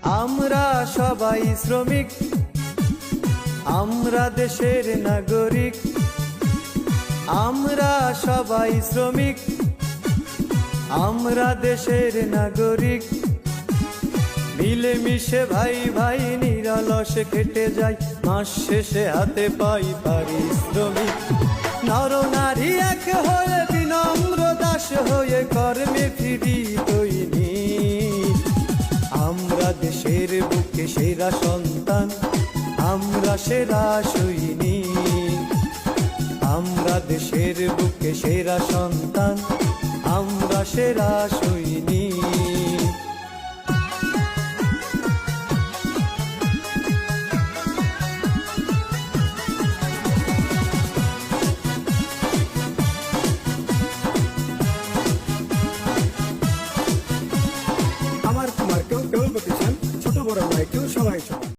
আমরা সবাই শ্রমিক, আমরা দেশের নাগরিক। আমরা সবাই শ্রমিক, আমরা দেশের নাগরিক। মিলেমিশে ভাই ভাই নিরলসে খেটে যাই, মাস শেষে হাতে পাই পারিশ্রমিক। নর নারী এক হয়ে বিনম্র দাস হয়ে কর্মে ফিরি দৈনিক। আমরা দেশের বুকে সেরা সন্তান, আমরা সেরা সৈনিক। আমরা দেশের বুকে সেরা সন্তান, আমরা সেরা সৈনিক। আমার তোমার কেউ কেউ প্রতিষ্ঠান, ছোট বড় নয় কেউ সবাই সমান।